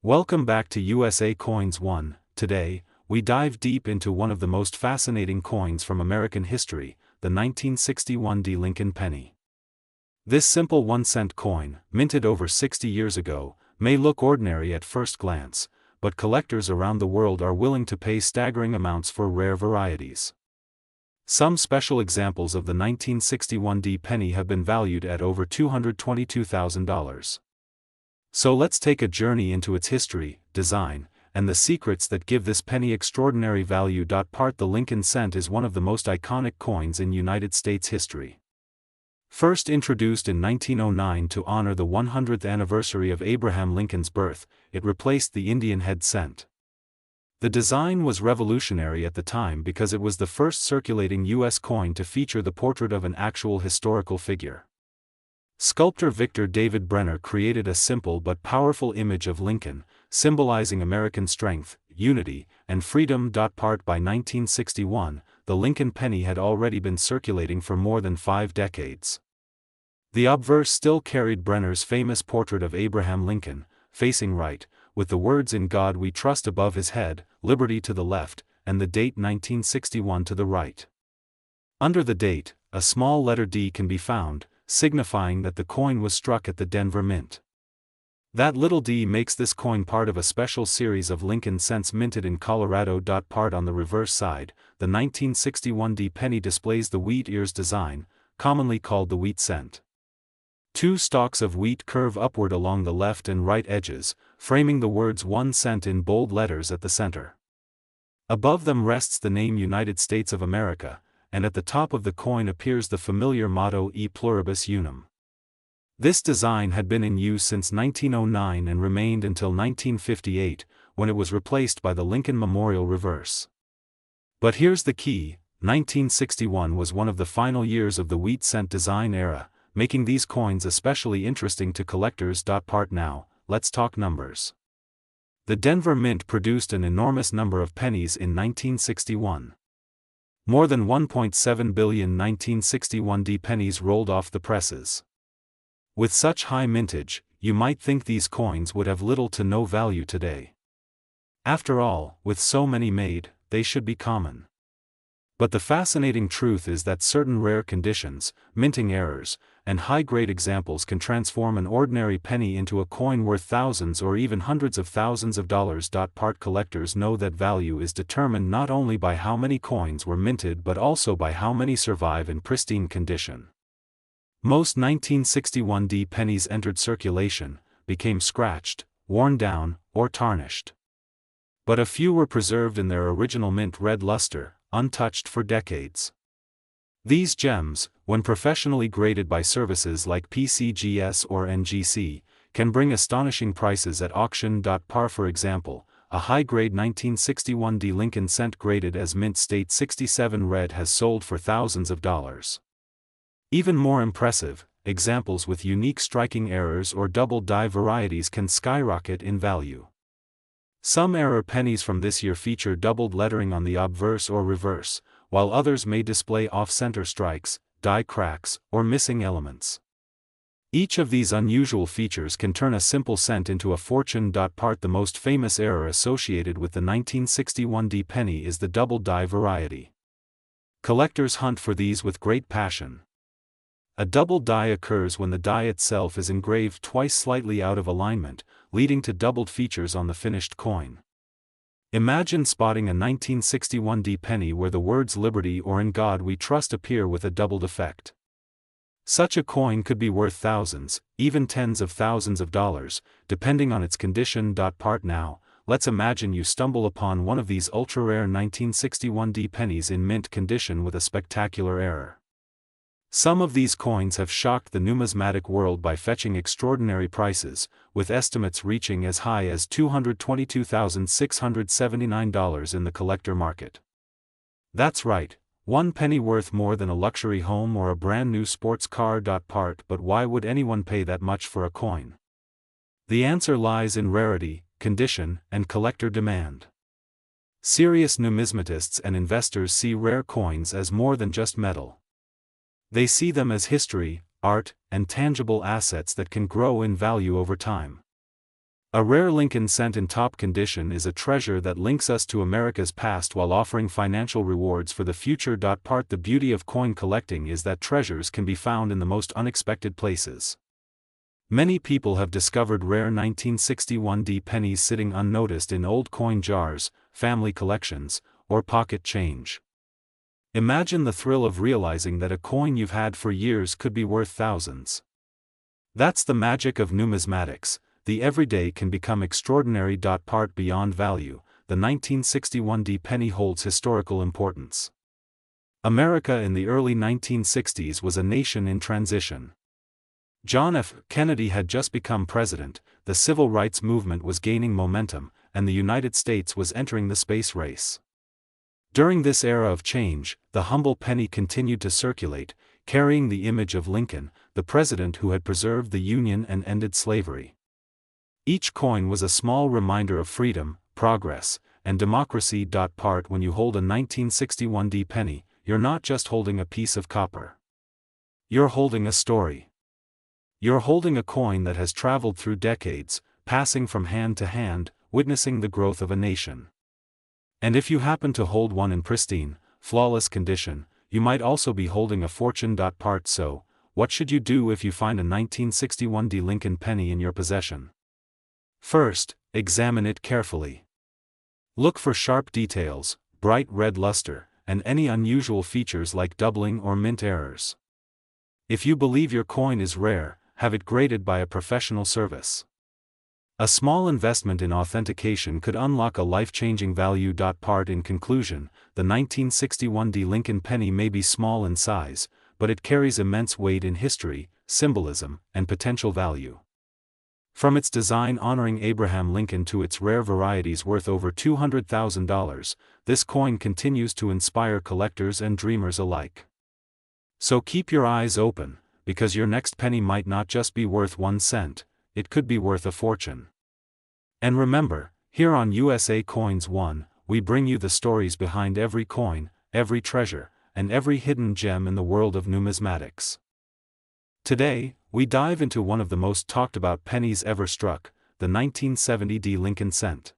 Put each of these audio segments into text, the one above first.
Welcome back to USA Coins 1. Today, we dive deep into one of the most fascinating coins from American history, the 1961 D. Lincoln penny. This simple 1-cent coin, minted over 60 years ago, may look ordinary at first glance, but collectors around the world are willing to pay staggering amounts for rare varieties. Some special examples of the 1961 D. penny have been valued at over $222,000. So let's take a journey into its history, design, and the secrets that give this penny extraordinary value. The Lincoln cent is one of the most iconic coins in United States history. First introduced in 1909 to honor the 100th anniversary of Abraham Lincoln's birth, it replaced the Indian head cent. The design was revolutionary at the time because it was the first circulating U.S. coin to feature the portrait of an actual historical figure. Sculptor Victor David Brenner created a simple but powerful image of Lincoln, symbolizing American strength, unity, and freedom. By 1961, the Lincoln penny had already been circulating for more than 5 decades. The obverse still carried Brenner's famous portrait of Abraham Lincoln, facing right, with the words "In God We Trust" above his head, "Liberty" to the left, and the date 1961 to the right. Under the date, a small letter D can be found, signifying that the coin was struck at the Denver Mint. That little d makes this coin part of a special series of Lincoln cents minted in Colorado. On the reverse side, the 1961 D penny displays the wheat ears design, commonly called the wheat cent. 2 stalks of wheat curve upward along the left and right edges, framing the words 1 cent in bold letters at the center. Above them rests the name United States of America, and at the top of the coin appears the familiar motto E pluribus unum. This design had been in use since 1909 and remained until 1958, when it was replaced by the Lincoln Memorial reverse. But here's the key: 1961 was one of the final years of the wheat cent design era, making these coins especially interesting to collectors. Now, let's talk numbers. The Denver Mint produced an enormous number of pennies in 1961. More than 1.7 billion 1961 D pennies rolled off the presses. With such high mintage, you might think these coins would have little to no value today. After all, with so many made, they should be common. But the fascinating truth is that certain rare conditions, minting errors, and high-grade examples can transform an ordinary penny into a coin worth thousands or even hundreds of thousands of dollars. Collectors know that value is determined not only by how many coins were minted but also by how many survive in pristine condition. Most 1961 D pennies entered circulation, became scratched, worn down, or tarnished. But a few were preserved in their original mint red luster, untouched for decades. These gems, when professionally graded by services like PCGS or NGC, can bring astonishing prices at auction. For example, a high-grade 1961 D Lincoln cent graded as Mint State 67 red has sold for thousands of dollars. Even more impressive, examples with unique striking errors or double die varieties can skyrocket in value. Some error pennies from this year feature doubled lettering on the obverse or reverse, while others may display off-center strikes, die cracks, or missing elements. Each of these unusual features can turn a simple cent into a fortune. The most famous error associated with the 1961 D penny is the double die variety. Collectors hunt for these with great passion. A double die occurs when the die itself is engraved twice slightly out of alignment, leading to doubled features on the finished coin. Imagine spotting a 1961 D penny where the words "Liberty" or "In God We Trust" appear with a doubled effect. Such a coin could be worth thousands, even tens of thousands of dollars, depending on its condition. Now, let's imagine you stumble upon one of these ultra-rare 1961 D pennies in mint condition with a spectacular error. Some of these coins have shocked the numismatic world by fetching extraordinary prices, with estimates reaching as high as $222,679 in the collector market. That's right, one penny worth more than a luxury home or a brand new sports car. But why would anyone pay that much for a coin? The answer lies in rarity, condition, and collector demand. Serious numismatists and investors see rare coins as more than just metal. They see them as history, art, and tangible assets that can grow in value over time. A rare Lincoln cent in top condition is a treasure that links us to America's past while offering financial rewards for the future. Part The beauty of coin collecting is that treasures can be found in the most unexpected places. Many people have discovered rare 1961 pennies sitting unnoticed in old coin jars, family collections, or pocket change. Imagine the thrill of realizing that a coin you've had for years could be worth thousands. That's the magic of numismatics. The everyday can become extraordinary. Part Beyond value, the 1961 penny holds historical importance. America in the early 1960s was a nation in transition. John F. Kennedy had just become president, the civil rights movement was gaining momentum, and the United States was entering the space race. During this era of change, the humble penny continued to circulate, carrying the image of Lincoln, the president who had preserved the Union and ended slavery. Each coin was a small reminder of freedom, progress, and democracy. Part When you hold a 1961 penny, you're not just holding a piece of copper. You're holding a story. You're holding a coin that has traveled through decades, passing from hand to hand, witnessing the growth of a nation. And if you happen to hold one in pristine, flawless condition, you might also be holding a fortune. Part So, what should you do if you find a 1961 Lincoln penny in your possession? First, examine it carefully. Look for sharp details, bright red luster, and any unusual features like doubling or mint errors. If you believe your coin is rare, have it graded by a professional service. A small investment in authentication could unlock a life-changing value. Part In conclusion, the 1961 Lincoln penny may be small in size, but it carries immense weight in history, symbolism, and potential value. From its design honoring Abraham Lincoln to its rare varieties worth over $200,000, this coin continues to inspire collectors and dreamers alike. So keep your eyes open, because your next penny might not just be worth 1 cent, it could be worth a fortune. And remember, here on USA Coins 1, we bring you the stories behind every coin, every treasure, and every hidden gem in the world of numismatics. Today, we dive into one of the most talked about pennies ever struck, the 1970 Lincoln cent.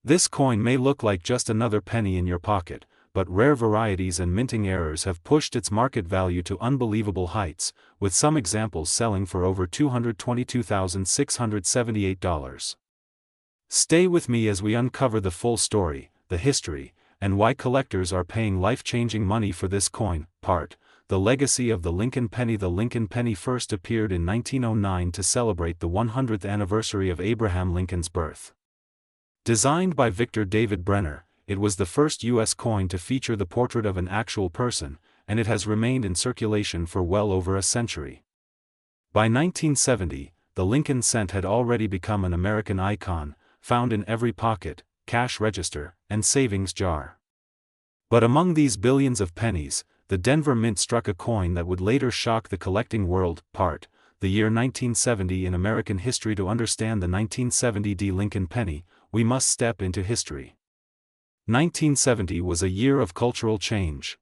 This coin may look like just another penny in your pocket, but rare varieties and minting errors have pushed its market value to unbelievable heights, with some examples selling for over $222,678. Stay with me as we uncover the full story, the history, and why collectors are paying life-changing money for this coin. Part The legacy of the Lincoln penny. The Lincoln penny first appeared in 1909 to celebrate the 100th anniversary of Abraham Lincoln's birth. Designed by Victor David Brenner, it was the first U.S. coin to feature the portrait of an actual person, and it has remained in circulation for well over a century. By 1970, the Lincoln cent had already become an American icon, found in every pocket, cash register, and savings jar. But among these billions of pennies, the Denver Mint struck a coin that would later shock the collecting world. Part The year 1970 in American history. To understand the 1970 Lincoln penny, we must step into history. 1970 was a year of cultural change.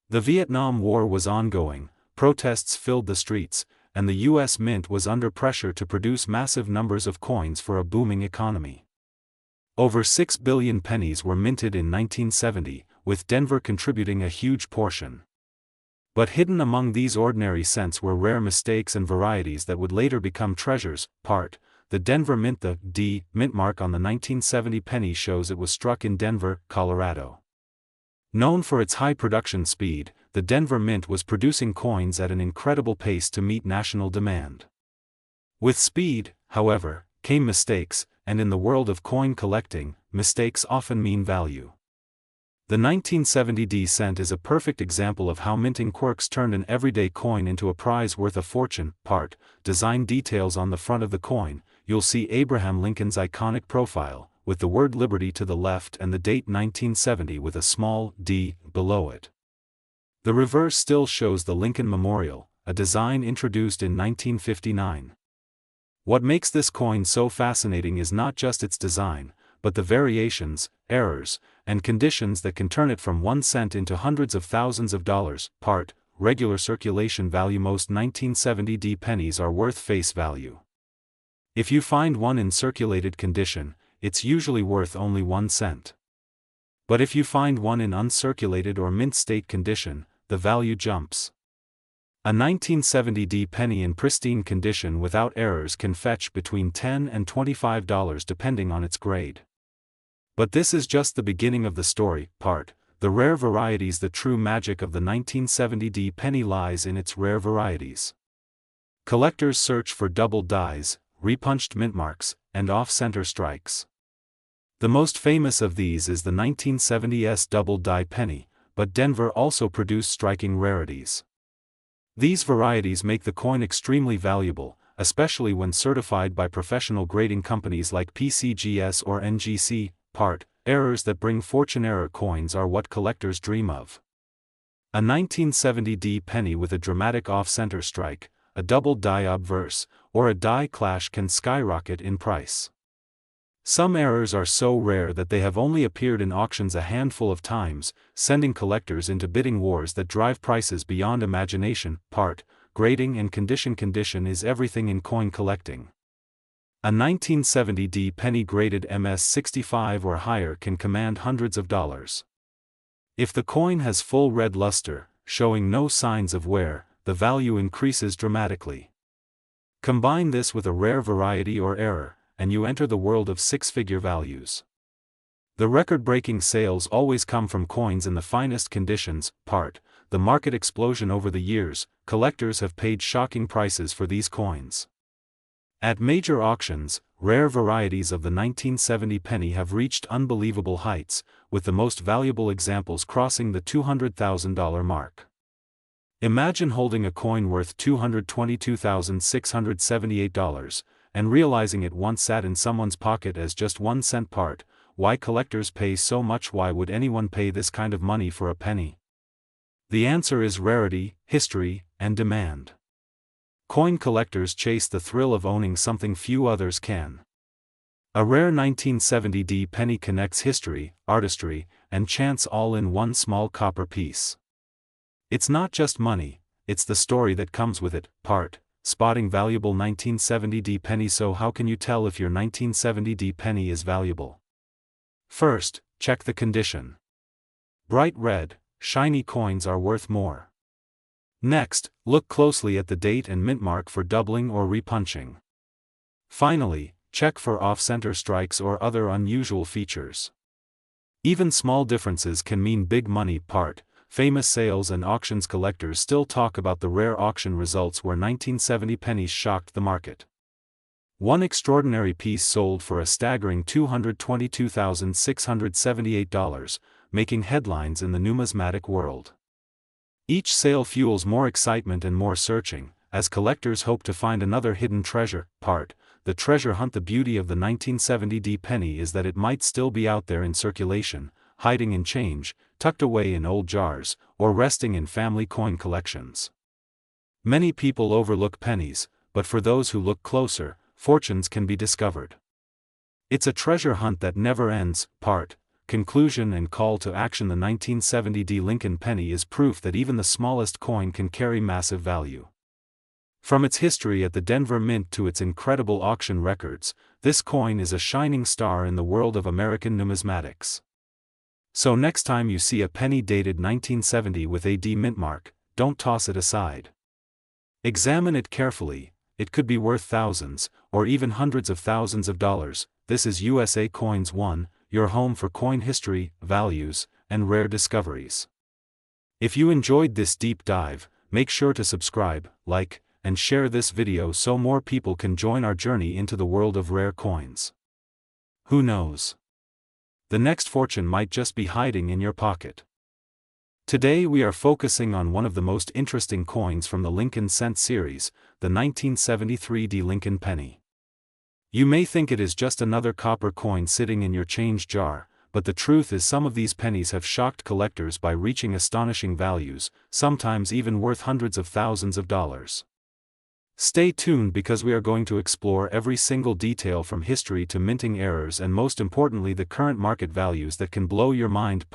The Vietnam War was ongoing, protests filled the streets, and the U.S. Mint was under pressure to produce massive numbers of coins for a booming economy. Over 6 billion pennies were minted in 1970, with Denver contributing a huge portion. But hidden among these ordinary cents were rare mistakes and varieties that would later become treasures. Part The Denver Mint. The D mint mark on the 1970 penny shows it was struck in Denver, Colorado. Known for its high production speed, the Denver Mint was producing coins at an incredible pace to meet national demand. With speed, however, came mistakes, and in the world of coin collecting, mistakes often mean value. The 1970 cent is a perfect example of how minting quirks turned an everyday coin into a prize worth a fortune. Part Design details. On the front of the coin, you'll see Abraham Lincoln's iconic profile, with the word Liberty to the left and the date 1970 with a small d below it. The reverse still shows the Lincoln Memorial, a design introduced in 1959. What makes this coin so fascinating is not just its design, but the variations, errors, and conditions that can turn it from 1 cent into hundreds of thousands of dollars. Part Regular circulation value. Most 1970 pennies are worth face value. If you find one in circulated condition, it's usually worth only 1 cent. But if you find one in uncirculated or mint state condition, the value jumps. A 1970 penny in pristine condition without errors can fetch between $10 and $25 depending on its grade. But this is just the beginning of the story. The rare varieties. The true magic of the 1970 penny lies in its rare varieties. Collectors search for double dies, repunched mint marks, and off-center strikes. The most famous of these is the 1970s double die penny, but Denver also produced striking rarities. These varieties make the coin extremely valuable, especially when certified by professional grading companies like PCGS or NGC. Errors that bring fortune. Error coins are what collectors dream of. A 1970 penny with a dramatic off-center strike, a double die obverse, or a die clash can skyrocket in price. Some errors are so rare that they have only appeared in auctions a handful of times, sending collectors into bidding wars that drive prices beyond imagination. Grading and condition. Condition is everything in coin collecting. A 1970 penny graded MS65 or higher can command hundreds of dollars. If the coin has full red luster, showing no signs of wear, the value increases dramatically. Combine this with a rare variety or error, and you enter the world of six-figure values. The record-breaking sales always come from coins in the finest conditions. The market explosion. Over the years, collectors have paid shocking prices for these coins. At major auctions, rare varieties of the 1970 penny have reached unbelievable heights, with the most valuable examples crossing the $200,000 mark. Imagine holding a coin worth $222,678, and realizing it once sat in someone's pocket as just 1 cent. Why collectors pay so much? Why would anyone pay this kind of money for a penny? The answer is rarity, history, and demand. Coin collectors chase the thrill of owning something few others can. A rare 1970 penny connects history, artistry, and chance all in one small copper piece. It's not just money, it's the story that comes with it. Spotting valuable 1970 penny. So how can you tell if your 1970 penny is valuable? First, check the condition. Bright red, shiny coins are worth more. Next, look closely at the date and mint mark for doubling or repunching. Finally, check for off-center strikes or other unusual features. Even small differences can mean big money. Famous sales and auctions. Collectors still talk about the rare auction results where 1970 pennies shocked the market. One extraordinary piece sold for a staggering $222,678, making headlines in the numismatic world. Each sale fuels more excitement and more searching, as collectors hope to find another hidden treasure. The treasure hunt. The beauty of the 1970 penny is that it might still be out there in circulation, hiding in change, tucked away in old jars, or resting in family coin collections. Many people overlook pennies, but for those who look closer, fortunes can be discovered. It's a treasure hunt that never ends. Conclusion and call to action. The 1970 Lincoln penny is proof that even the smallest coin can carry massive value. From its history at the Denver Mint to its incredible auction records, this coin is a shining star in the world of American numismatics. So next time you see a penny dated 1970 with a D mint mark, don't toss it aside. Examine it carefully. It could be worth thousands, or even hundreds of thousands of dollars. This is USA Coins 1, your home for coin history, values, and rare discoveries. If you enjoyed this deep dive, make sure to subscribe, like, and share this video so more people can join our journey into the world of rare coins. Who knows? The next fortune might just be hiding in your pocket. Today we are focusing on one of the most interesting coins from the Lincoln Cent series, the 1973 Lincoln penny. You may think it is just another copper coin sitting in your change jar, but the truth is some of these pennies have shocked collectors by reaching astonishing values, sometimes even worth hundreds of thousands of dollars. Stay tuned because we are going to explore every single detail from history to minting errors and most importantly the current market values that can blow your mind.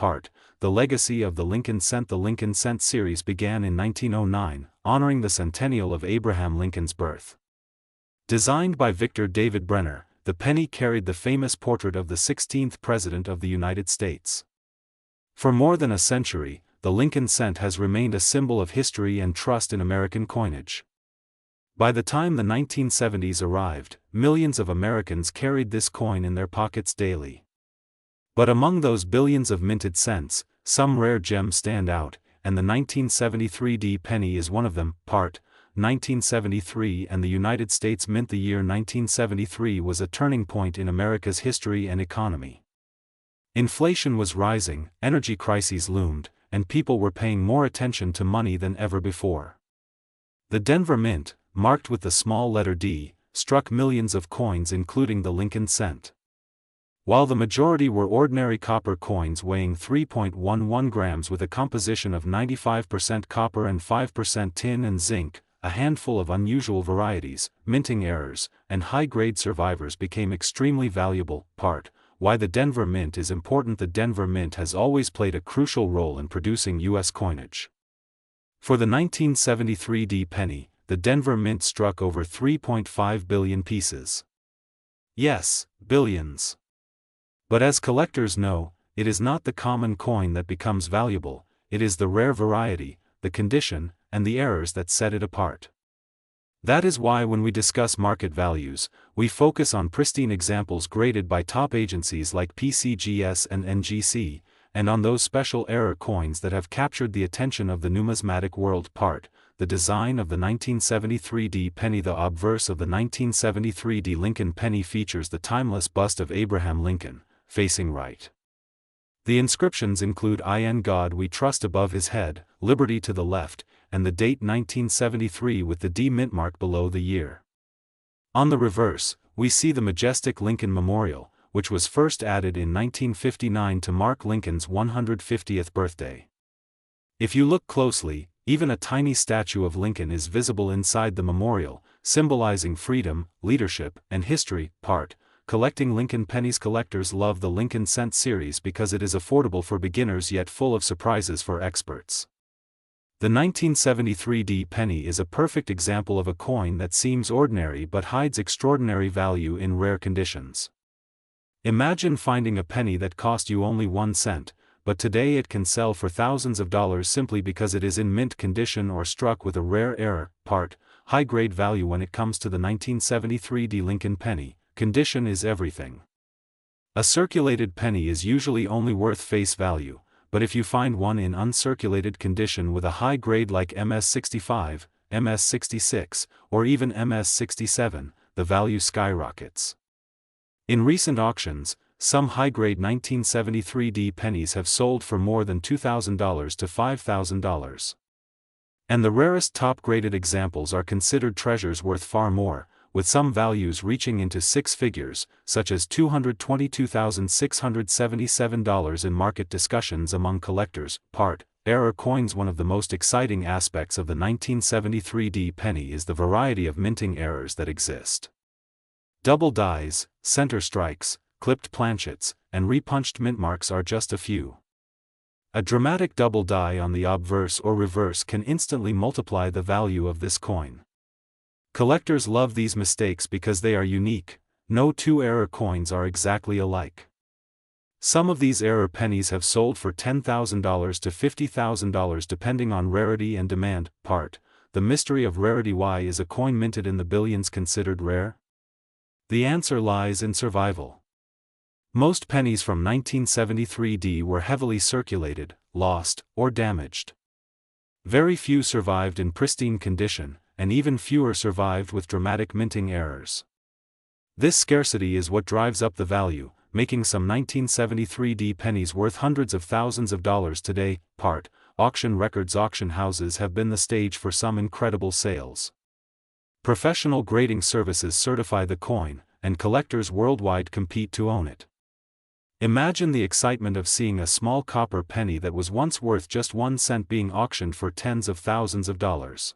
The legacy of the Lincoln Cent. The Lincoln Cent series began in 1909, honoring the centennial of Abraham Lincoln's birth. Designed by Victor David Brenner, the penny carried the famous portrait of the 16th President of the United States. For more than a century, the Lincoln cent has remained a symbol of history and trust in American coinage. By the time the 1970s arrived, millions of Americans carried this coin in their pockets daily. But among those billions of minted cents, some rare gems stand out, and the 1973 penny is one of them. Part 1973 and the United States Mint. The year 1973 was a turning point in America's history and economy. Inflation was rising, energy crises loomed, and people were paying more attention to money than ever before. The Denver Mint, marked with the small letter D, struck millions of coins including the Lincoln cent. While the majority were ordinary copper coins weighing 3.11 grams with a composition of 95% copper and 5% tin and zinc, a handful of unusual varieties, minting errors, and high-grade survivors became extremely valuable. Part Why the Denver Mint is important. The Denver Mint has always played a crucial role in producing U.S. coinage. For the 1973 penny, the Denver Mint struck over 3.5 billion pieces. Yes, billions. But as collectors know, it is not the common coin that becomes valuable, it is the rare variety, the condition, and the errors that set it apart. That is why when we discuss market values, we focus on pristine examples graded by top agencies like PCGS and NGC, and on those special error coins that have captured the attention of the numismatic world. Part The design of the 1973 penny. The obverse of the 1973 Lincoln penny features the timeless bust of Abraham Lincoln, facing right. The inscriptions include "In God We Trust" above his head, "Liberty" to the left, and the date 1973 with the D mint mark below the year. On the reverse, we see the majestic Lincoln Memorial, which was first added in 1959 to mark Lincoln's 150th birthday. If you look closely, even a tiny statue of Lincoln is visible inside the memorial, symbolizing freedom, leadership, and history. Part Collecting Lincoln pennies. Collectors love the Lincoln cent series because it is affordable for beginners yet full of surprises for experts. The 1973 penny is a perfect example of a coin that seems ordinary but hides extraordinary value in rare conditions. Imagine finding a penny that cost you only 1 cent, but today it can sell for thousands of dollars simply because it is in mint condition or struck with a rare error. Part High-grade value. When it comes to the 1973 Lincoln penny, condition is everything. A circulated penny is usually only worth face value, but if you find one in uncirculated condition with a high grade like MS65, MS66, or even MS67, the value skyrockets. In recent auctions, some high-grade 1973 pennies have sold for more than $2,000 to $5,000. And the rarest top-graded examples are considered treasures worth far more, with some values reaching into six figures, such as $222,677 in market discussions among collectors. Part Error coins. One of the most exciting aspects of the 1973 penny is the variety of minting errors that exist. Double dies, center strikes, clipped planchets, and repunched mint marks are just a few. A dramatic double die on the obverse or reverse can instantly multiply the value of this coin. Collectors love these mistakes because they are unique. No two error coins are exactly alike. Some of these error pennies have sold for $10,000 to $50,000 depending on rarity and demand. Part The mystery of rarity. Why is a coin minted in the billions considered rare? The answer lies in survival. Most pennies from 1973 were heavily circulated, lost, or damaged. Very few survived in pristine condition, and even fewer survived with dramatic minting errors. This scarcity is what drives up the value, making some 1973 pennies worth hundreds of thousands of dollars today. Part Auction records. Auction houses have been the stage for some incredible sales. Professional grading services certify the coin, and collectors worldwide compete to own it. Imagine the excitement of seeing a small copper penny that was once worth just 1 cent being auctioned for tens of thousands of dollars.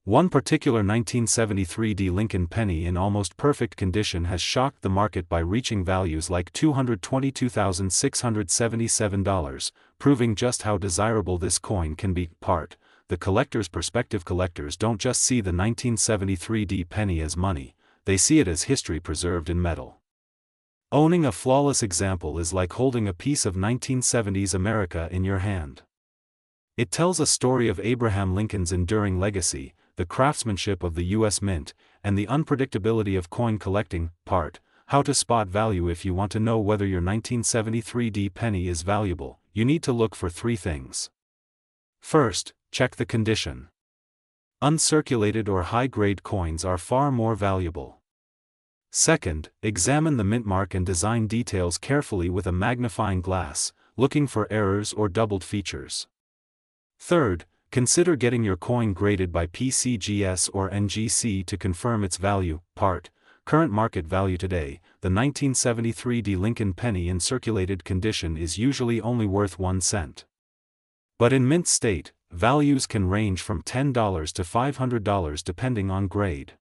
One particular 1973 Lincoln penny in almost perfect condition has shocked the market by reaching values like $222,677, proving just how desirable this coin can be. Part The collector's perspective. Collectors don't just see the 1973 penny as money, they see it as history preserved in metal. Owning a flawless example is like holding a piece of 1970s America in your hand. It tells a story of Abraham Lincoln's enduring legacy, the craftsmanship of the U.S. Mint, and the unpredictability of coin collecting. Part: How to spot value. If you want to know whether your 1973 penny is valuable, you need to look for three things. First, check the condition. Uncirculated or high-grade coins are far more valuable. Second, examine the mint mark and design details carefully with a magnifying glass, looking for errors or doubled features. Third, consider getting your coin graded by PCGS or NGC to confirm its value. Part: Current market value. Today, the 1973 Lincoln penny in circulated condition is usually only worth 1 cent. But in mint state, values can range from $10 to $500 depending on grade.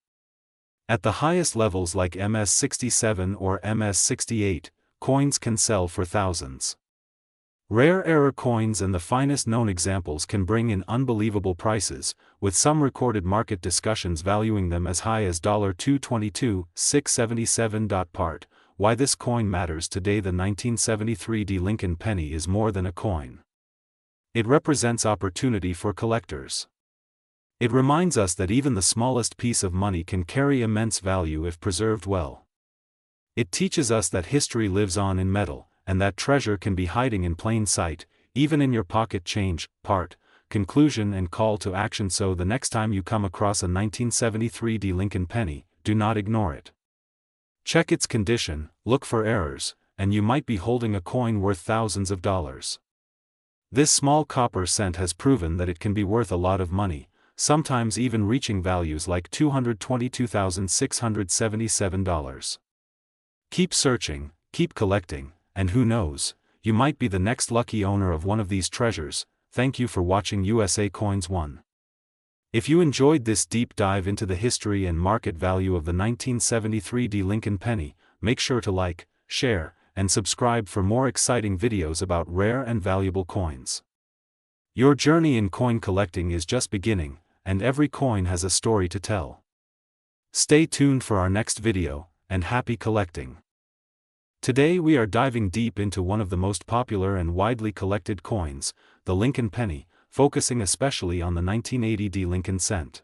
At the highest levels like MS-67 or MS-68, coins can sell for thousands. Rare error coins and the finest known examples can bring in unbelievable prices, with some recorded market discussions valuing them as high as $222,677. Part: Why this coin matters today. The 1973 Lincoln penny is more than a coin. It represents opportunity for collectors. It reminds us that even the smallest piece of money can carry immense value if preserved well. It teaches us that history lives on in metal, and that treasure can be hiding in plain sight, even in your pocket change. Part: Conclusion and call to action. So the next time you come across a 1973 Lincoln penny, do not ignore it. Check its condition, look for errors, and you might be holding a coin worth thousands of dollars. This small copper cent has proven that it can be worth a lot of money, sometimes even reaching values like $222,677. Keep searching, keep collecting, and who knows, you might be the next lucky owner of one of these treasures. Thank you for watching USA Coins 1. If you enjoyed this deep dive into the history and market value of the 1973 Lincoln penny, make sure to like, share, and subscribe for more exciting videos about rare and valuable coins. Your journey in coin collecting is just beginning, and every coin has a story to tell. Stay tuned for our next video, and happy collecting. Today we are diving deep into one of the most popular and widely collected coins, the Lincoln penny, focusing especially on the 1980 Lincoln cent.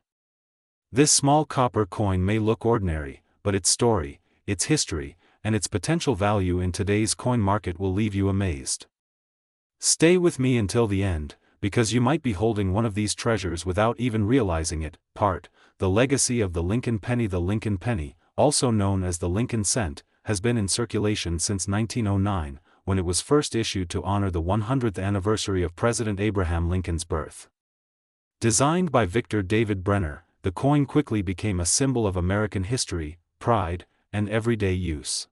This small copper coin may look ordinary, but its story, its history, and its potential value in today's coin market will leave you amazed. Stay with me until the end, because you might be holding one of these treasures without even realizing it. Part: The legacy of the Lincoln penny. The Lincoln penny, also known as the Lincoln cent, has been in circulation since 1909, when it was first issued to honor the 100th anniversary of President Abraham Lincoln's birth. Designed by Victor David Brenner, the coin quickly became a symbol of American history, pride, and everyday use.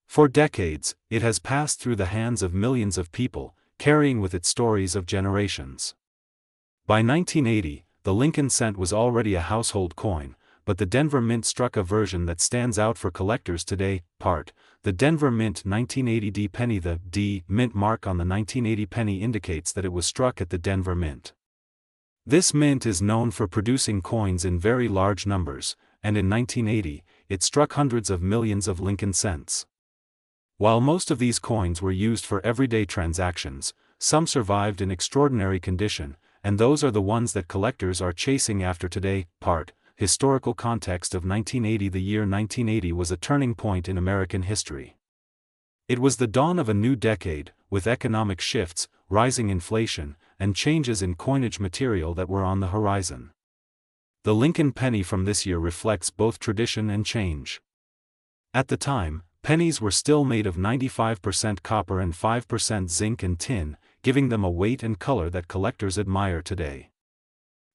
For decades, it has passed through the hands of millions of people, carrying with it stories of generations. By 1980, the Lincoln cent was already a household coin, but the Denver Mint struck a version that stands out for collectors today. Part: The Denver Mint 1980 penny. The D Mint mark on the 1980 penny indicates that it was struck at the Denver Mint. This mint is known for producing coins in very large numbers, and in 1980, it struck hundreds of millions of Lincoln cents. While most of these coins were used for everyday transactions, some survived in extraordinary condition, and those are the ones that collectors are chasing after today. Part: Historical context of 1980. The year 1980 was a turning point in American history. It was the dawn of a new decade, with economic shifts, rising inflation, and changes in coinage material that were on the horizon. The Lincoln penny from this year reflects both tradition and change. At the time, pennies were still made of 95% copper and 5% zinc and tin, giving them a weight and color that collectors admire today.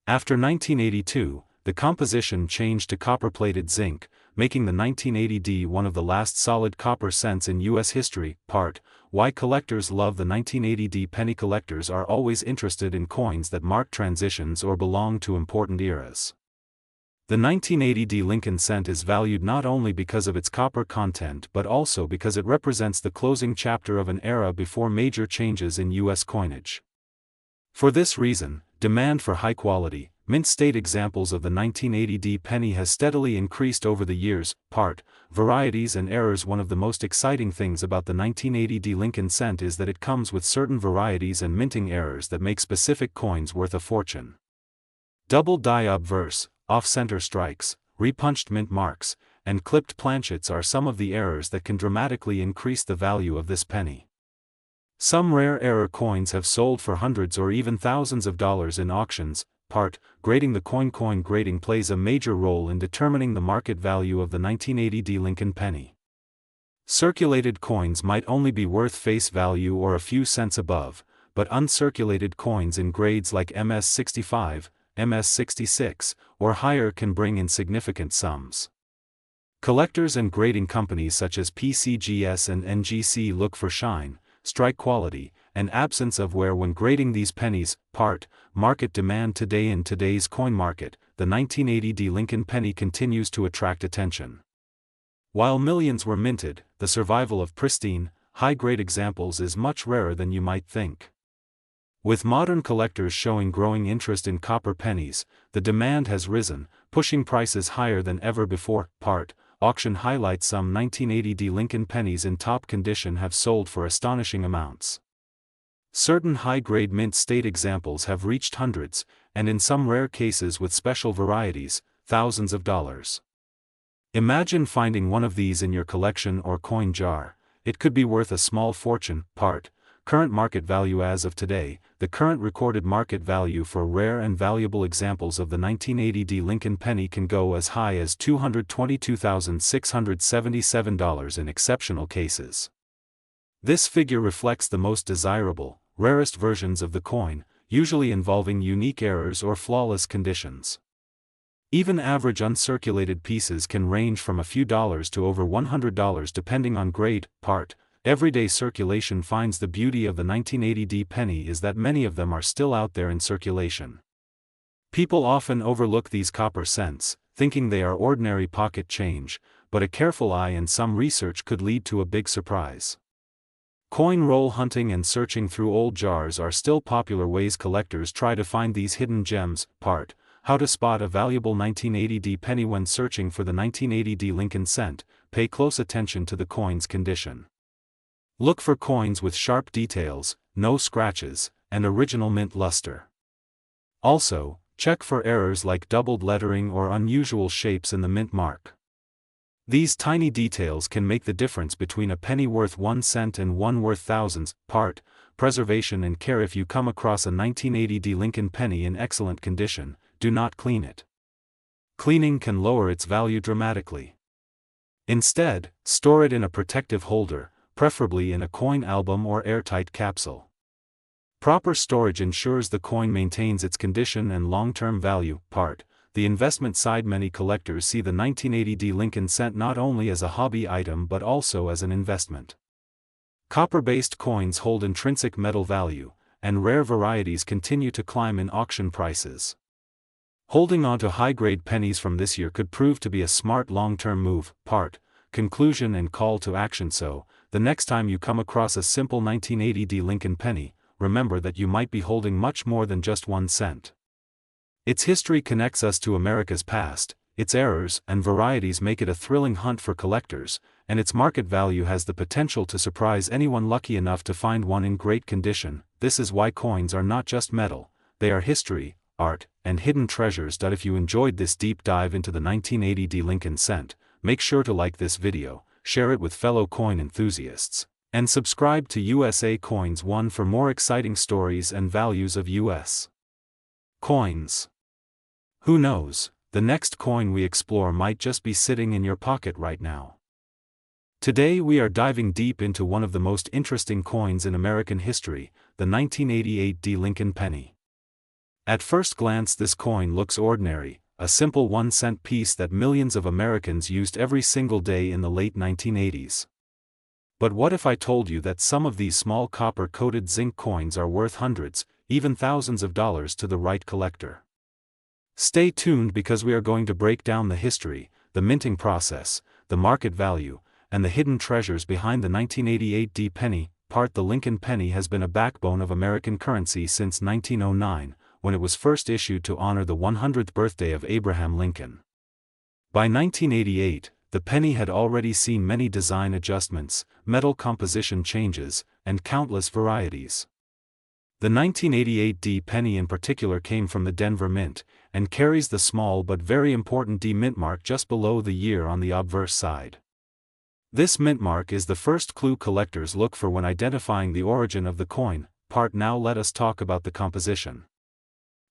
After 1982, the composition changed to copper-plated zinc, making the 1980 one of the last solid copper cents in U.S. history. Part: Why collectors love the 1980 penny. Collectors are always interested in coins that mark transitions or belong to important eras. The 1980 Lincoln cent is valued not only because of its copper content but also because it represents the closing chapter of an era before major changes in U.S. coinage. For this reason, demand for high-quality, mint state examples of the 1980 penny has steadily increased over the years. Part, varieties and errors. One of the most exciting things about the 1980 Lincoln cent is that it comes with certain varieties and minting errors that make specific coins worth a fortune. Double die obverse, off-center strikes, repunched mint marks, and clipped planchets are some of the errors that can dramatically increase the value of this penny. Some rare error coins have sold for hundreds or even thousands of dollars in auctions. Part, grading. The coin grading plays a major role in determining the market value of the 1980 Lincoln penny. Circulated coins might only be worth face value or a few cents above, but uncirculated coins in grades like MS-65, MS-66, or higher can bring in significant sums. Collectors and grading companies such as PCGS and NGC look for shine, strike quality, and absence of wear when grading these pennies. Part, market demand. Today in today's coin market, the 1980 Lincoln penny continues to attract attention. While millions were minted, the survival of pristine, high-grade examples is much rarer than you might think. With modern collectors showing growing interest in copper pennies, the demand has risen, pushing prices higher than ever before. Part, auction highlights. Some 1980 Lincoln pennies in top condition have sold for astonishing amounts. Certain high-grade mint state examples have reached hundreds, and in some rare cases with special varieties, thousands of dollars. Imagine finding one of these in your collection or coin jar. It could be worth a small fortune. Part, current market value. As of today, the current recorded market value for rare and valuable examples of the 1980 Lincoln penny can go as high as $222,677 in exceptional cases. This figure reflects the most desirable, rarest versions of the coin, usually involving unique errors or flawless conditions. Even average uncirculated pieces can range from a few dollars to over $100 depending on grade. Part, everyday circulation. Finds the beauty of the 1980 penny is that many of them are still out there in circulation. People often overlook these copper cents, thinking they are ordinary pocket change, but a careful eye and some research could lead to a big surprise. Coin roll hunting and searching through old jars are still popular ways collectors try to find these hidden gems. Part, how to spot a valuable 1980 penny. When searching for the 1980 Lincoln cent, pay close attention to the coin's condition. Look for coins with sharp details, no scratches, and original mint luster. Also, check for errors like doubled lettering or unusual shapes in the mint mark. These tiny details can make the difference between a penny worth 1 cent and one worth thousands. Part, preservation and care. If you come across a 1980 Lincoln penny in excellent condition, do not clean it. Cleaning can lower its value dramatically. Instead, store it in a protective holder, preferably in a coin album or airtight capsule. Proper storage ensures the coin maintains its condition and long-term value. Part, the investment side. Many collectors see the 1980 Lincoln cent not only as a hobby item but also as an investment. Copper-based coins hold intrinsic metal value, and rare varieties continue to climb in auction prices. Holding on to high-grade pennies from this year could prove to be a smart long-term move. Part, conclusion and call to action. So, the next time you come across a simple 1980 Lincoln penny, remember that you might be holding much more than just 1 cent. Its history connects us to America's past, its errors and varieties make it a thrilling hunt for collectors, and its market value has the potential to surprise anyone lucky enough to find one in great condition. This is why coins are not just metal, they are history, art, and hidden treasures. If you enjoyed this deep dive into the 1980 Lincoln cent, make sure to like this video, share it with fellow coin enthusiasts, and subscribe to USA Coins 1 for more exciting stories and values of US coins. Who knows, the next coin we explore might just be sitting in your pocket right now. Today we are diving deep into one of the most interesting coins in American history, the 1988 Lincoln penny. At first glance this coin looks ordinary, a simple 1-cent piece that millions of Americans used every single day in the late 1980s. But what if I told you that some of these small copper-coated zinc coins are worth hundreds, even thousands of dollars to the right collector? Stay tuned because we are going to break down the history, the minting process, the market value, and the hidden treasures behind the 1988 penny. Part, the Lincoln penny has been a backbone of American currency since 1909, when it was first issued to honor the 100th birthday of Abraham Lincoln. By 1988, the penny had already seen many design adjustments, metal composition changes, and countless varieties. The 1988 D penny in particular came from the Denver Mint, and carries the small but very important D mint mark just below the year on the obverse side. This mint mark is the first clue collectors look for when identifying the origin of the coin. Now let us talk about the composition.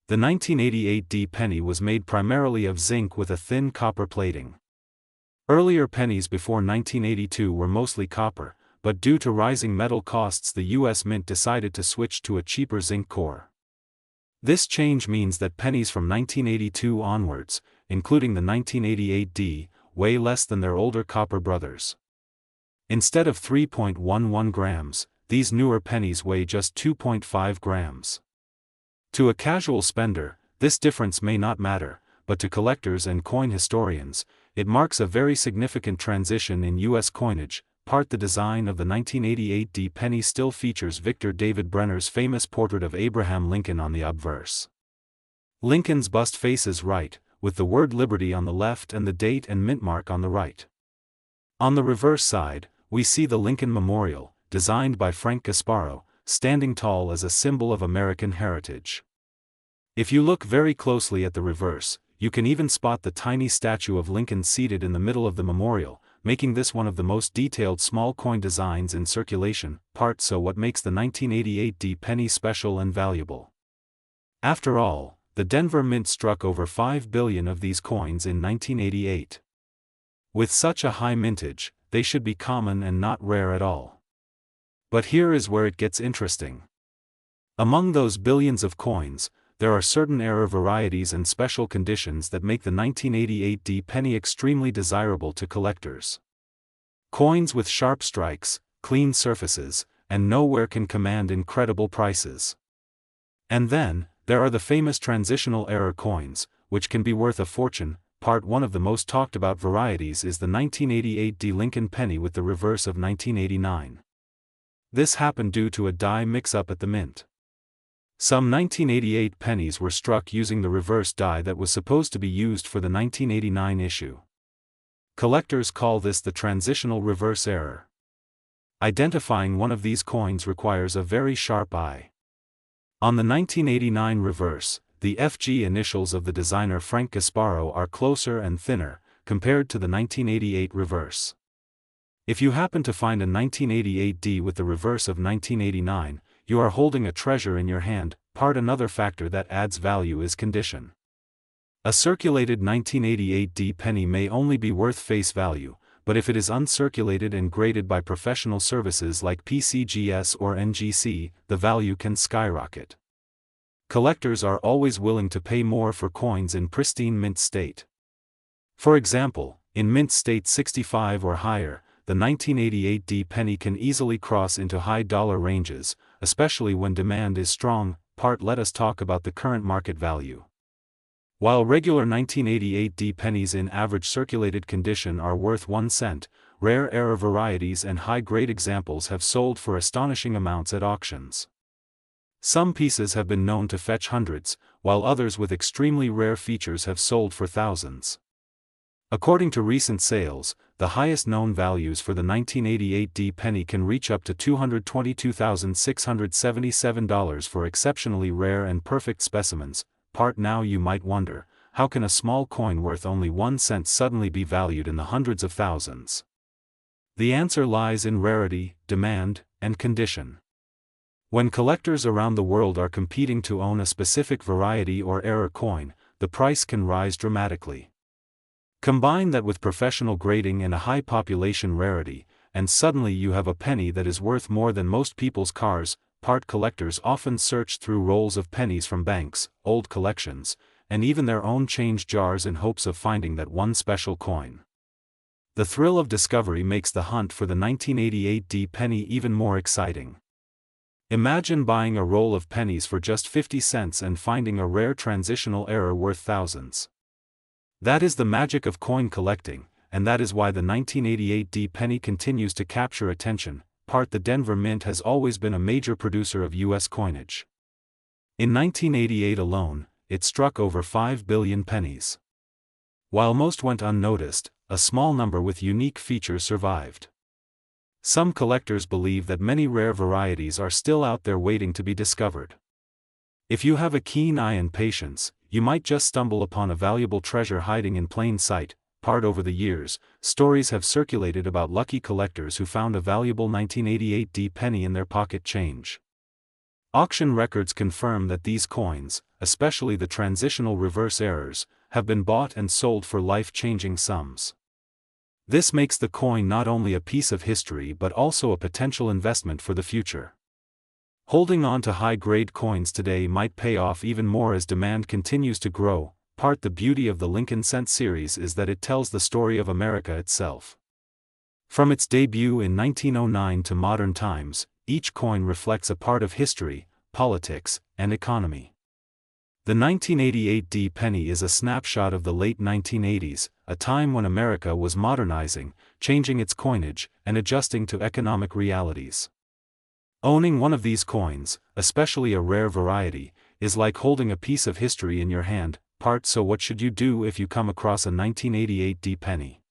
The 1988 D penny was made primarily of zinc with a thin copper plating. Earlier pennies before 1982 were mostly copper, but due to rising metal costs the U.S. Mint decided to switch to a cheaper zinc core. This change means that pennies from 1982 onwards, including the 1988 D, weigh less than their older copper brothers. Instead of 3.11 grams, these newer pennies weigh just 2.5 grams. To a casual spender, this difference may not matter, but to collectors and coin historians, it marks a very significant transition in U.S. coinage. The design of the 1988 D penny still features Victor David Brenner's famous portrait of Abraham Lincoln on the obverse. Lincoln's bust faces right, with the word Liberty on the left and the date and mint mark on the right. On the reverse side, we see the Lincoln Memorial, designed by Frank Gasparo, standing tall as a symbol of American heritage. If you look very closely at the reverse, you can even spot the tiny statue of Lincoln seated in the middle of the memorial, making this one of the most detailed small coin designs in circulation. So what makes the 1988 D penny special and valuable? After all, the Denver Mint struck over 5 billion of these coins in 1988. With such a high mintage, they should be common and not rare at all. But here is where it gets interesting. Among those billions of coins, there are certain error varieties and special conditions that make the 1988 D penny extremely desirable to collectors. Coins with sharp strikes, clean surfaces, and nowhere can command incredible prices. And then, there are the famous transitional error coins, which can be worth a fortune. One of the most talked about varieties is the 1988 D Lincoln penny with the reverse of 1989. This happened due to a die mix-up at the mint. Some 1988 pennies were struck using the reverse die that was supposed to be used for the 1989 issue. Collectors call this the transitional reverse error. Identifying one of these coins requires a very sharp eye. On the 1989 reverse, the FG initials of the designer Frank Gasparo are closer and thinner, compared to the 1988 reverse. If you happen to find a 1988 D with the reverse of 1989, you are holding a treasure in your hand. Another factor that adds value is condition. A circulated 1988 D penny may only be worth face value, but if it is uncirculated and graded by professional services like PCGS or NGC, the value can skyrocket. Collectors are always willing to pay more for coins in pristine mint state. For example, in mint state 65 or higher, the 1988 D penny can easily cross into high dollar ranges, especially when demand is strong. Let us talk about the current market value. While regular 1988 D pennies in average circulated condition are worth 1 cent, rare error varieties and high-grade examples have sold for astonishing amounts at auctions. Some pieces have been known to fetch hundreds, while others with extremely rare features have sold for thousands. According to recent sales, the highest known values for the 1988 D penny can reach up to $222,677 for exceptionally rare and perfect specimens. Now you might wonder, how can a small coin worth only 1 cent suddenly be valued in the hundreds of thousands? The answer lies in rarity, demand, and condition. When collectors around the world are competing to own a specific variety or error coin, the price can rise dramatically. Combine that with professional grading and a high population rarity, and suddenly you have a penny that is worth more than most people's cars. Collectors often search through rolls of pennies from banks, old collections, and even their own change jars in hopes of finding that one special coin. The thrill of discovery makes the hunt for the 1988 D penny even more exciting. Imagine buying a roll of pennies for just 50 cents and finding a rare transitional error worth thousands. That is the magic of coin collecting, and that is why the 1988 D penny continues to capture attention. The Denver Mint has always been a major producer of U.S. coinage. In 1988 alone, it struck over 5 billion pennies. While most went unnoticed, a small number with unique features survived. Some collectors believe that many rare varieties are still out there waiting to be discovered. If you have a keen eye and patience, you might just stumble upon a valuable treasure hiding in plain sight. Over the years, stories have circulated about lucky collectors who found a valuable 1988 D penny in their pocket change. Auction records confirm that these coins, especially the transitional reverse errors, have been bought and sold for life-changing sums. This makes the coin not only a piece of history but also a potential investment for the future. Holding on to high-grade coins today might pay off even more as demand continues to grow. The beauty of the Lincoln Cent series is that it tells the story of America itself. From its debut in 1909 to modern times, each coin reflects a part of history, politics, and economy. The 1988 D penny is a snapshot of the late 1980s, a time when America was modernizing, changing its coinage, and adjusting to economic realities. Owning one of these coins, especially a rare variety, is like holding a piece of history in your hand. So what should you do if you come across a 1988 D penny?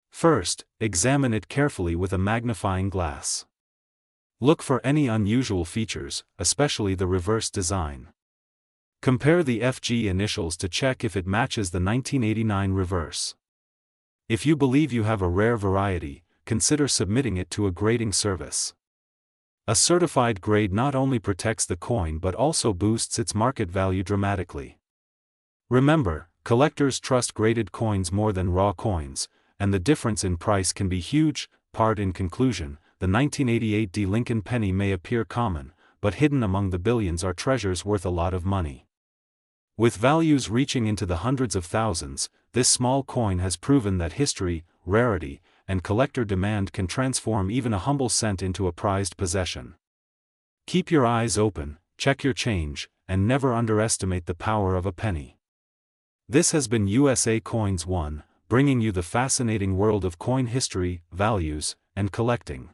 First, examine it carefully with a magnifying glass. Look for any unusual features, especially the reverse design. Compare the FG initials to check if it matches the 1989 reverse. If you believe you have a rare variety, consider submitting it to a grading service. A certified grade not only protects the coin but also boosts its market value dramatically. Remember, collectors trust graded coins more than raw coins, and the difference in price can be huge. In conclusion, the 1988 D Lincoln penny may appear common, but hidden among the billions are treasures worth a lot of money. With values reaching into the hundreds of thousands, this small coin has proven that history, rarity, and collector demand can transform even a humble cent into a prized possession. Keep your eyes open, check your change, and never underestimate the power of a penny. This has been USA Coins 1, bringing you the fascinating world of coin history, values, and collecting.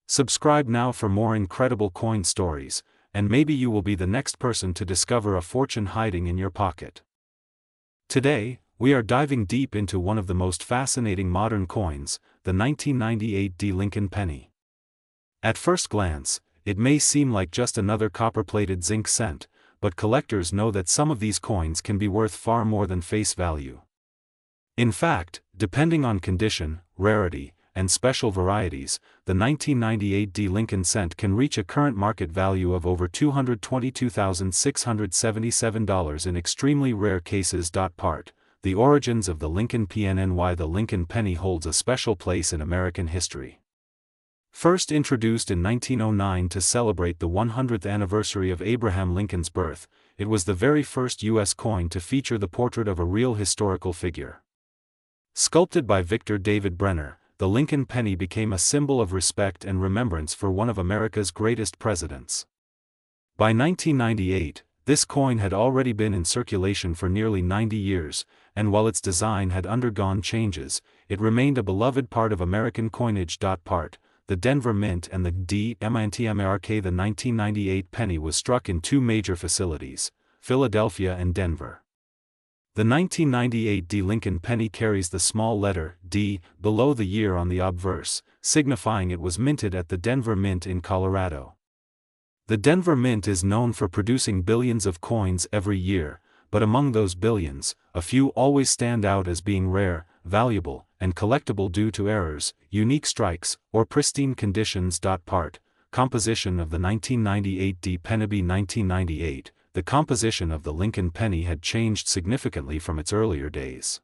Subscribe now for more incredible coin stories, and maybe you will be the next person to discover a fortune hiding in your pocket. Today, we are diving deep into one of the most fascinating modern coins, the 1998 D Lincoln penny. At first glance, it may seem like just another copper-plated zinc cent, but collectors know that some of these coins can be worth far more than face value. In fact, depending on condition, rarity, and special varieties, the 1998 D Lincoln cent can reach a current market value of over $222,677 in extremely rare cases. The origins of the Lincoln PNN. Why the Lincoln penny holds a special place in American history. First introduced in 1909 to celebrate the 100th anniversary of Abraham Lincoln's birth, it was the very first U.S. coin to feature the portrait of a real historical figure. Sculpted by Victor David Brenner, the Lincoln penny became a symbol of respect and remembrance for one of America's greatest presidents. By 1998, this coin had already been in circulation for nearly 90 years, and while its design had undergone changes, it remained a beloved part of American coinage. The Denver Mint and the D.MNTMARK. The 1998 penny was struck in two major facilities, Philadelphia and Denver. The 1998 D Lincoln penny carries the small letter D below the year on the obverse, signifying it was minted at the Denver Mint in Colorado. The Denver Mint is known for producing billions of coins every year, but among those billions, a few always stand out as being rare, valuable, and collectible due to errors, unique strikes, or pristine conditions. Composition of the 1998 D penny. 1998, the composition of the Lincoln penny had changed significantly from its earlier days.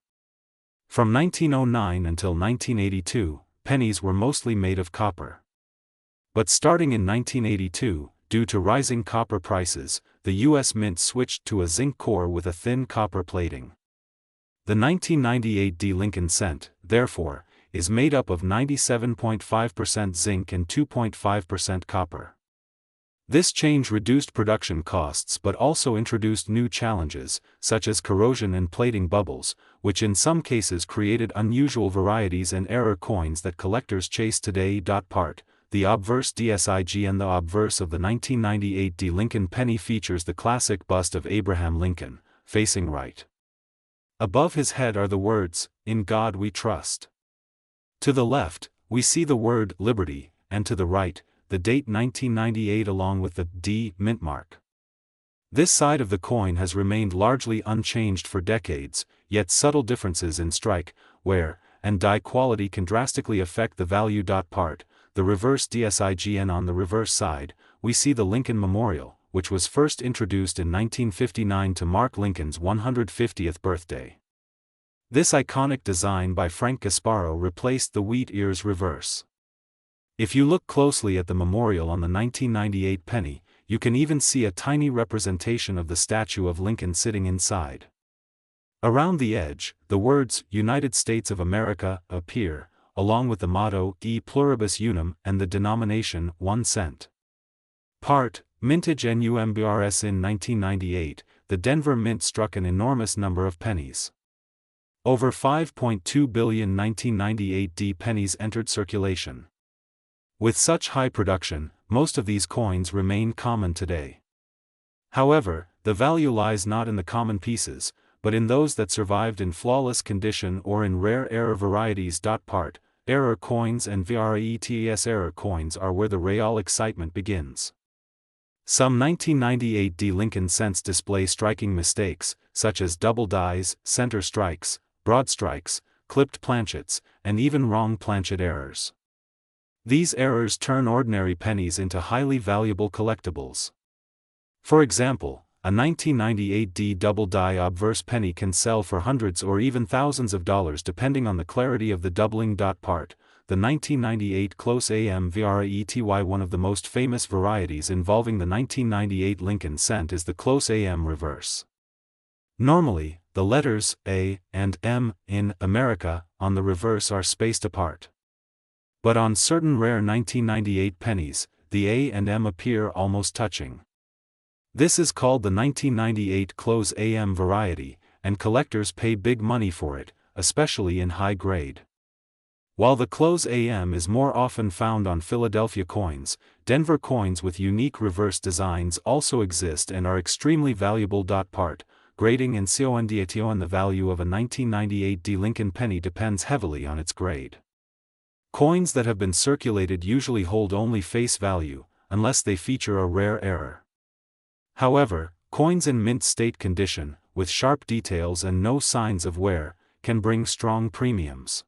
From 1909 until 1982, pennies were mostly made of copper. But starting in 1982, due to rising copper prices, the U.S. Mint switched to a zinc core with a thin copper plating. The 1998 D Lincoln cent, therefore, is made up of 97.5% zinc and 2.5% copper. This change reduced production costs but also introduced new challenges, such as corrosion and plating bubbles, which in some cases created unusual varieties and error coins that collectors chase today. the obverse DSIGN. The obverse of the 1998 D Lincoln penny features the classic bust of Abraham Lincoln, facing right. Above his head are the words, "In God We Trust." To the left, we see the word "Liberty," and to the right, the date 1998 along with the D mint mark. This side of the coin has remained largely unchanged for decades, yet subtle differences in strike, wear, and die quality can drastically affect the value. Part, the reverse DSIGN. On the reverse side, we see the Lincoln Memorial, which was first introduced in 1959 to mark Lincoln's 150th birthday. This iconic design by Frank Gasparo replaced the wheat ears reverse. If you look closely at the memorial on the 1998 penny, you can even see a tiny representation of the statue of Lincoln sitting inside. Around the edge, the words "United States of America" appear, along with the motto "E pluribus unum" and the denomination 1 cent. Part, mintage NUMBRS. In 1998, the Denver Mint struck an enormous number of pennies. Over 5.2 billion 1998 D pennies entered circulation. With such high production, most of these coins remain common today. However, the value lies not in the common pieces, but in those that survived in flawless condition or in rare error varieties. Part, error coins and VRETS. Error coins are where the real excitement begins. Some 1998 D Lincoln cents display striking mistakes, such as double dies, center strikes, broad strikes, clipped planchets, and even wrong planchet errors. These errors turn ordinary pennies into highly valuable collectibles. For example, a 1998 D double die obverse penny can sell for hundreds or even thousands of dollars depending on the clarity of the doubling. Part, the 1998 close AM VRETY. One of the most famous varieties involving the 1998 Lincoln cent is the close AM reverse. Normally, the letters A and M in America on the reverse are spaced apart. But on certain rare 1998 pennies, the A and M appear almost touching. This is called the 1998 close AM variety, and collectors pay big money for it, especially in high grade. While the close AM is more often found on Philadelphia coins, Denver coins with unique reverse designs also exist and are extremely valuable. Part, grading and CONDATO. The value of a 1998 D Lincoln penny depends heavily on its grade. Coins that have been circulated usually hold only face value, unless they feature a rare error. However, coins in mint state condition, with sharp details and no signs of wear, can bring strong premiums.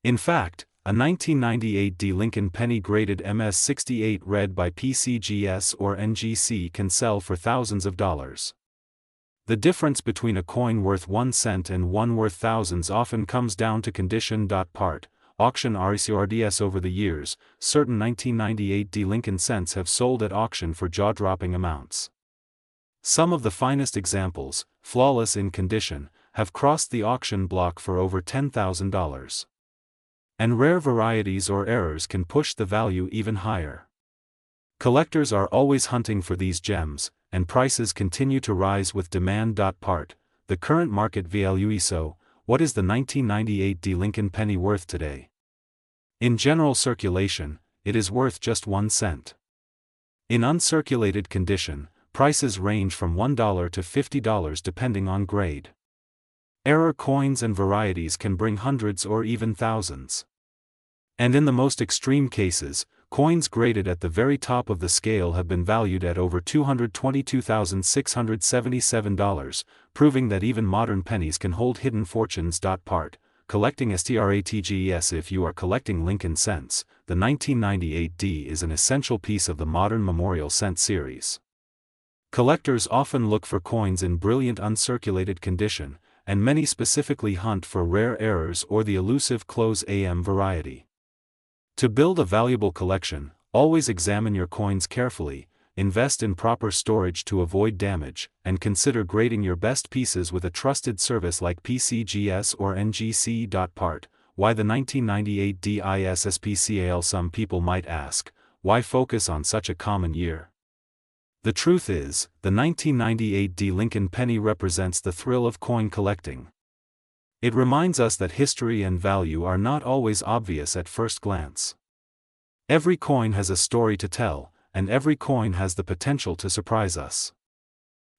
In fact, a 1998 D Lincoln penny graded MS68 read by PCGS or NGC can sell for thousands of dollars. The difference between a coin worth 1 cent and one worth thousands often comes down to condition. Part, auction RECORDS. Over the years, certain 1998 D Lincoln cents have sold at auction for jaw-dropping amounts. Some of the finest examples, flawless in condition, have crossed the auction block for over $10,000. And rare varieties or errors can push the value even higher. Collectors are always hunting for these gems, and prices continue to rise with demand. Part, the current market value. So, what is the 1998 D Lincoln penny worth today? In general circulation, it is worth just 1 cent. In uncirculated condition, prices range from $1 to $50 depending on grade. Error coins and varieties can bring hundreds or even thousands. And in the most extreme cases, coins graded at the very top of the scale have been valued at over $222,677, proving that even modern pennies can hold hidden fortunes. Part, collecting strategies. If you are collecting Lincoln cents, the 1998 D is an essential piece of the modern memorial cent series. Collectors often look for coins in brilliant uncirculated condition, and many specifically hunt for rare errors or the elusive close AM variety. To build a valuable collection, always examine your coins carefully, invest in proper storage to avoid damage, and consider grading your best pieces with a trusted service like PCGS or NGC. Part, why the 1998 DISSPCAL? Some people might ask, why focus on such a common year? The truth is, the 1998 D Lincoln penny represents the thrill of coin collecting. It reminds us that history and value are not always obvious at first glance. Every coin has a story to tell, and every coin has the potential to surprise us.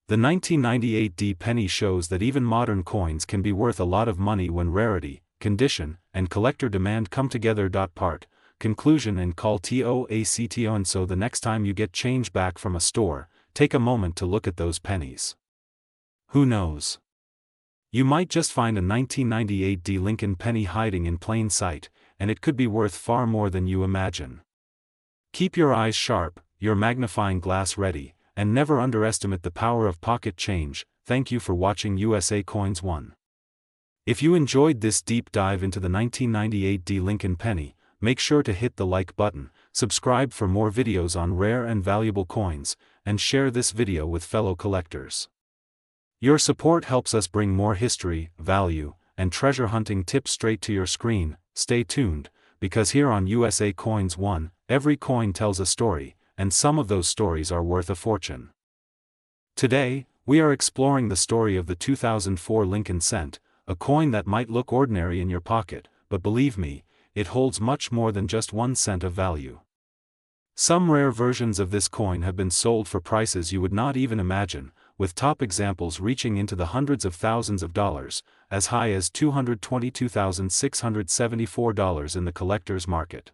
The 1998 D penny shows that even modern coins can be worth a lot of money when rarity, condition, and collector demand come together. Part, conclusion and call TOACTO. And so the next time you get change back from a store, take a moment to look at those pennies. Who knows? You might just find a 1998 D Lincoln penny hiding in plain sight, and it could be worth far more than you imagine. Keep your eyes sharp, your magnifying glass ready, and never underestimate the power of pocket change. Thank you for watching USA Coins 1. If you enjoyed this deep dive into the 1998 D Lincoln penny, make sure to hit the like button, subscribe for more videos on rare and valuable coins, and share this video with fellow collectors. Your support helps us bring more history, value, and treasure hunting tips straight to your screen. Stay tuned, because here on USA Coins 1, every coin tells a story, and some of those stories are worth a fortune. Today, we are exploring the story of the 2004 Lincoln cent, a coin that might look ordinary in your pocket, but believe me, it holds much more than just 1 cent of value. Some rare versions of this coin have been sold for prices you would not even imagine, with top examples reaching into the hundreds of thousands of dollars, as high as $222,674 in the collector's market.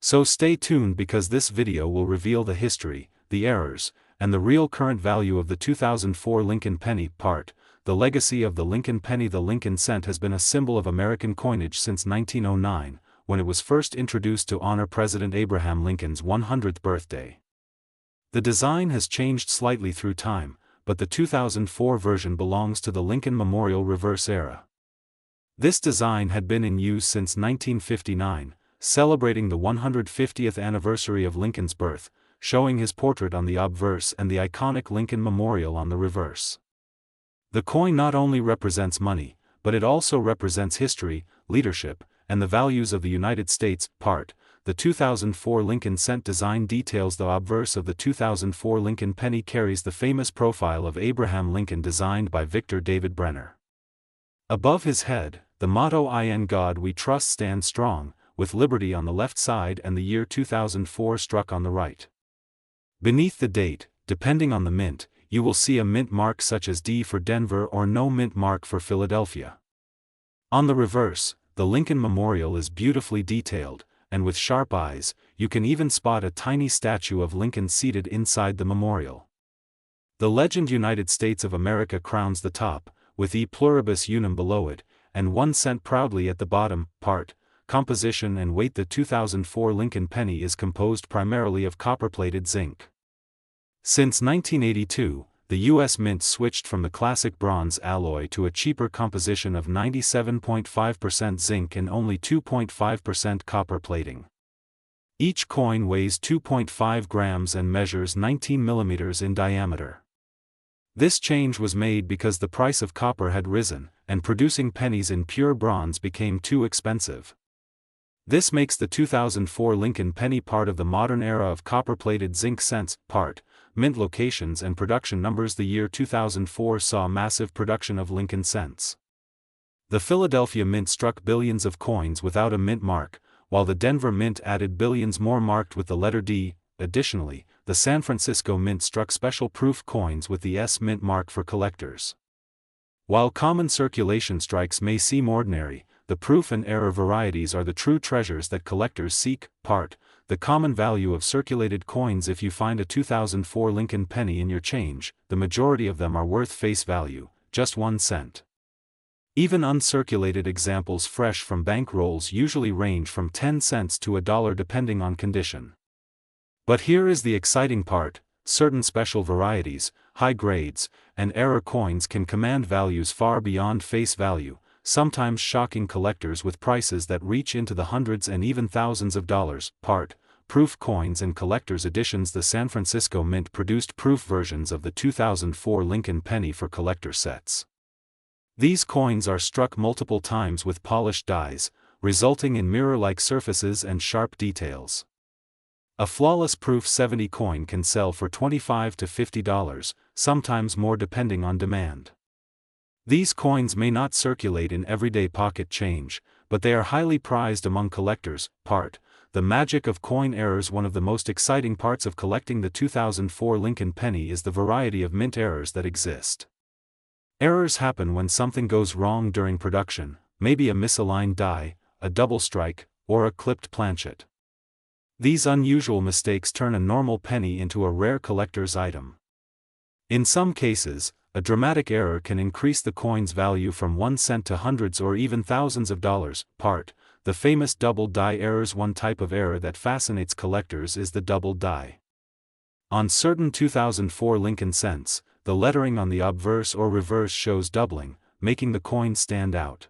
So stay tuned, because this video will reveal the history, the errors, and the real current value of the 2004 Lincoln penny. Part, the legacy of the Lincoln penny. The Lincoln cent has been a symbol of American coinage since 1909, when it was first introduced to honor President Abraham Lincoln's 100th birthday. The design has changed slightly through time, but the 2004 version belongs to the Lincoln Memorial reverse era. This design had been in use since 1959, celebrating the 150th anniversary of Lincoln's birth, showing his portrait on the obverse and the iconic Lincoln Memorial on the reverse. The coin not only represents money, but it also represents history, leadership, and the values of the United States. Part, the 2004 Lincoln cent design details. The obverse of the 2004 Lincoln penny carries the famous profile of Abraham Lincoln designed by Victor David Brenner. Above his head, the motto "In God We Trust" stands strong, with liberty on the left side and the year 2004 struck on the right. Beneath the date, depending on the mint, you will see a mint mark such as D for Denver or no mint mark for Philadelphia. On the reverse, the Lincoln Memorial is beautifully detailed, and with sharp eyes, you can even spot a tiny statue of Lincoln seated inside the memorial. The legend "United States of America" crowns the top, with E pluribus unum below it, and 1 cent proudly at the bottom. Part, composition and weight. The 2004 Lincoln penny is composed primarily of copper-plated zinc. Since 1982, the U.S. Mint switched from the classic bronze alloy to a cheaper composition of 97.5% zinc and only 2.5% copper plating. Each coin weighs 2.5 grams and measures 19 millimeters in diameter. This change was made because the price of copper had risen, and producing pennies in pure bronze became too expensive. This makes the 2004 Lincoln penny part of the modern era of copper-plated zinc cents. Part, mint locations and production numbers. The year 2004 saw massive production of Lincoln cents. The Philadelphia Mint struck billions of coins without a mint mark, while the Denver Mint added billions more marked with the letter D. Additionally, the San Francisco Mint struck special proof coins with the S mint mark for collectors. While common circulation strikes may seem ordinary, the proof and error varieties are the true treasures that collectors seek. Part, the common value of circulated coins. If you find a 2004 Lincoln penny in your change, the majority of them are worth face value, just 1 cent. Even uncirculated examples fresh from bank rolls usually range from 10 cents to $1 depending on condition. But here is the exciting part: certain special varieties, high grades, and error coins can command values far beyond face value, sometimes shocking collectors with prices that reach into the hundreds and even thousands of dollars. Part, proof coins and collector's editions. The San Francisco Mint produced proof versions of the 2004 Lincoln penny for collector sets. These coins are struck multiple times with polished dies, resulting in mirror-like surfaces and sharp details. A flawless proof 70 coin can sell for $25 to $50, sometimes more depending on demand. These coins may not circulate in everyday pocket change, but they are highly prized among collectors. Part, the magic of coin errors. One of the most exciting parts of collecting the 2004 Lincoln penny is the variety of mint errors that exist. Errors happen when something goes wrong during production, maybe a misaligned die, a double strike, or a clipped planchet. These unusual mistakes turn a normal penny into a rare collector's item. In some cases, a dramatic error can increase the coin's value from 1 cent to hundreds or even thousands of dollars. The famous double die errors. One type of error that fascinates collectors is the double die. On certain 2004 Lincoln cents, the lettering on the obverse or reverse shows doubling, making the coin stand out.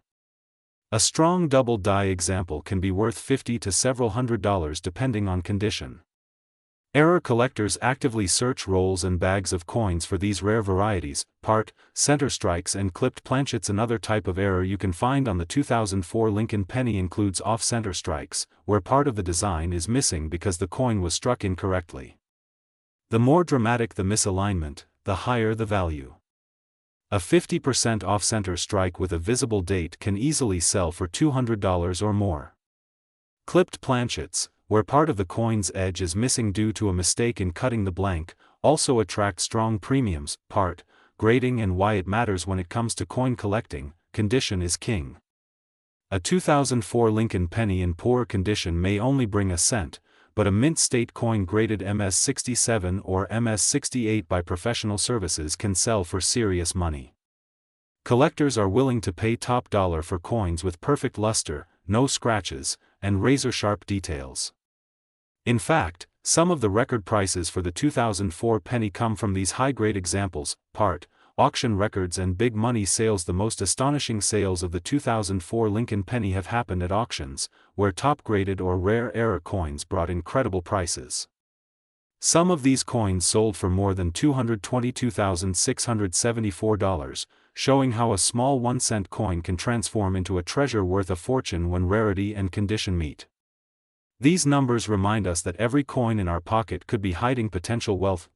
A strong double die example can be worth $50 to several $100 depending on condition. Error collectors actively search rolls and bags of coins for these rare varieties. Center strikes and clipped planchets. Another type of error you can find on the 2004 Lincoln penny includes off-center strikes, where part of the design is missing because the coin was struck incorrectly. The more dramatic the misalignment, the higher the value. A 50% off-center strike with a visible date can easily sell for $200 or more. Clipped planchets, where part of the coin's edge is missing due to a mistake in cutting the blank, also attract strong premiums. Grading and why it matters when it comes to coin collecting. Condition is king. A 2004 Lincoln penny in poor condition may only bring a cent, but a mint state coin graded MS-67 or MS-68 by professional services can sell for serious money. Collectors are willing to pay top dollar for coins with perfect luster, no scratches, and razor-sharp details. In fact, some of the record prices for the 2004 penny come from these high-grade examples. Auction records and big money sales. The most astonishing sales of the 2004 Lincoln penny have happened at auctions, where top-graded or rare error coins brought incredible prices. Some of these coins sold for more than $222,674, showing how a small 1-cent coin can transform into a treasure worth a fortune when rarity and condition meet. These numbers remind us that every coin in our pocket could be hiding potential wealth.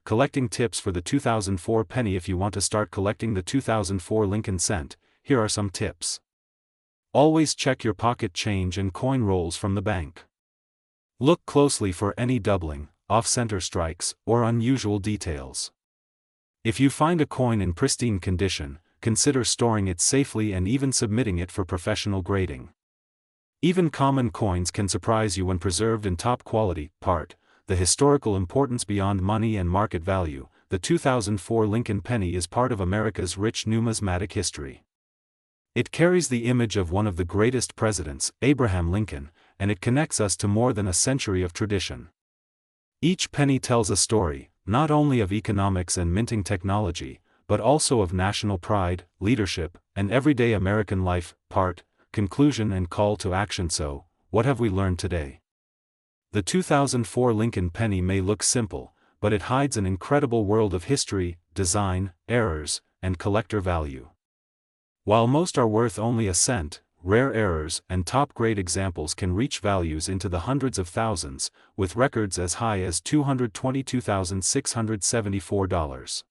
Collecting tips for the 2004 penny. If you want to start collecting the 2004 Lincoln cent, here are some tips. Always check your pocket change and coin rolls from the bank. Look closely for any doubling, off-center strikes, or unusual details. If you find a coin in pristine condition, consider storing it safely and even submitting it for professional grading. Even common coins can surprise you when preserved in top quality. The historical importance beyond money and market value. The 2004 Lincoln penny is part of America's rich numismatic history. It carries the image of one of the greatest presidents, Abraham Lincoln, and it connects us to more than a century of tradition. Each penny tells a story, not only of economics and minting technology, but also of national pride, leadership, and everyday American life. Conclusion and call to action. So, what have we learned today? The 2004 Lincoln penny may look simple, but it hides an incredible world of history, design, errors, and collector value. While most are worth only a cent, rare errors and top-grade examples can reach values into the hundreds of thousands, with records as high as $222,674.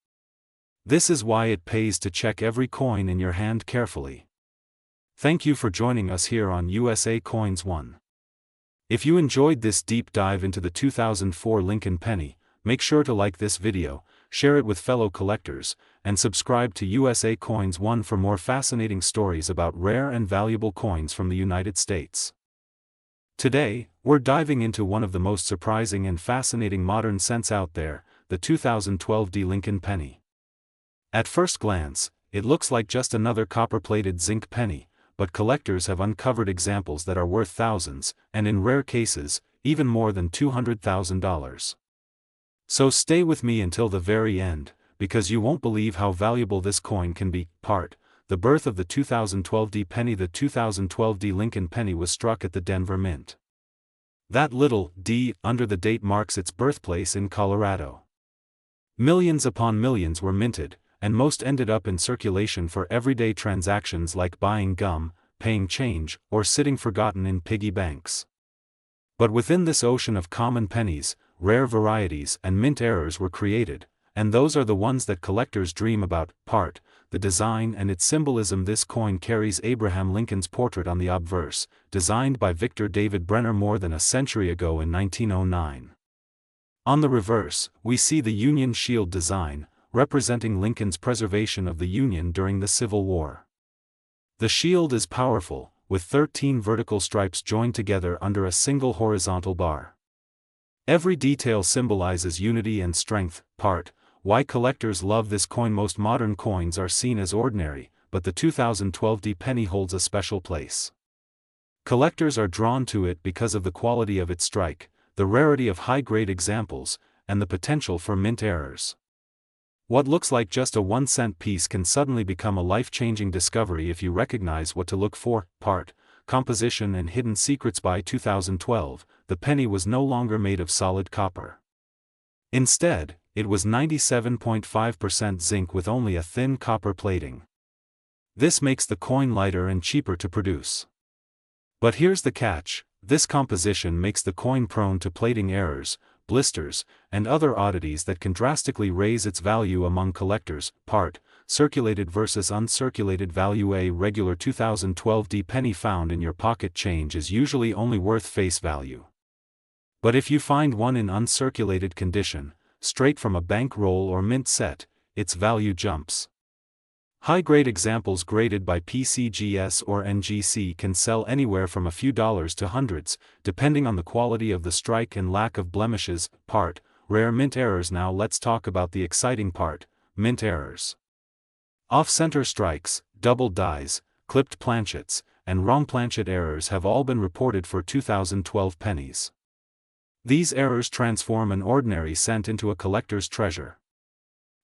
This is why it pays to check every coin in your hand carefully. Thank you for joining us here on USA Coins 1. If you enjoyed this deep dive into the 2004 Lincoln penny, make sure to like this video, share it with fellow collectors, and subscribe to USA Coins 1 for more fascinating stories about rare and valuable coins from the United States. Today, we're diving into one of the most surprising and fascinating modern cents out there, the 2012 Lincoln penny. At first glance, it looks like just another copper-plated zinc penny, but collectors have uncovered examples that are worth thousands, and in rare cases, even more than $200,000. So stay with me until the very end, because you won't believe how valuable this coin can be. The birth of the 2012 penny. The 2012 Lincoln penny was struck at the Denver Mint. That little D under the date marks its birthplace in Colorado. Millions upon millions were minted, and most ended up in circulation for everyday transactions like buying gum, paying change, or sitting forgotten in piggy banks. But within this ocean of common pennies, rare varieties and mint errors were created, and those are the ones that collectors dream about. The the design and its symbolism. This coin carries Abraham Lincoln's portrait on the obverse, designed by Victor David Brenner more than a century ago in 1909. On the reverse, we see the Union Shield design, representing Lincoln's preservation of the Union during the Civil War. The shield is powerful, with 13 vertical stripes joined together under a single horizontal bar. Every detail symbolizes unity and strength. Part: Why collectors love this coin. Most modern coins are seen as ordinary, but the 2012 D penny holds a special place. Collectors are drawn to it because of the quality of its strike, the rarity of high-grade examples, and the potential for mint errors. What looks like just a 1-cent piece can suddenly become a life-changing discovery if you recognize what to look for. Part: Composition and Hidden Secrets. By 2012, the penny was no longer made of solid copper. Instead, it was 97.5% zinc with only a thin copper plating. This makes the coin lighter and cheaper to produce. But here's the catch: this composition makes the coin prone to plating errors, blisters, and other oddities that can drastically raise its value among collectors. Part: Circulated versus uncirculated value. A regular 2012 D penny found in your pocket change is usually only worth face value. But if you find one in uncirculated condition, straight from a bank roll or mint set, its value jumps. High-grade examples graded by PCGS or NGC can sell anywhere from a few dollars to hundreds, depending on the quality of the strike and lack of blemishes. Part: Rare mint errors. Now let's talk about the exciting part: mint errors. Off-center strikes, double dies, clipped planchets, and wrong planchet errors have all been reported for 2012 pennies. These errors transform an ordinary cent into a collector's treasure.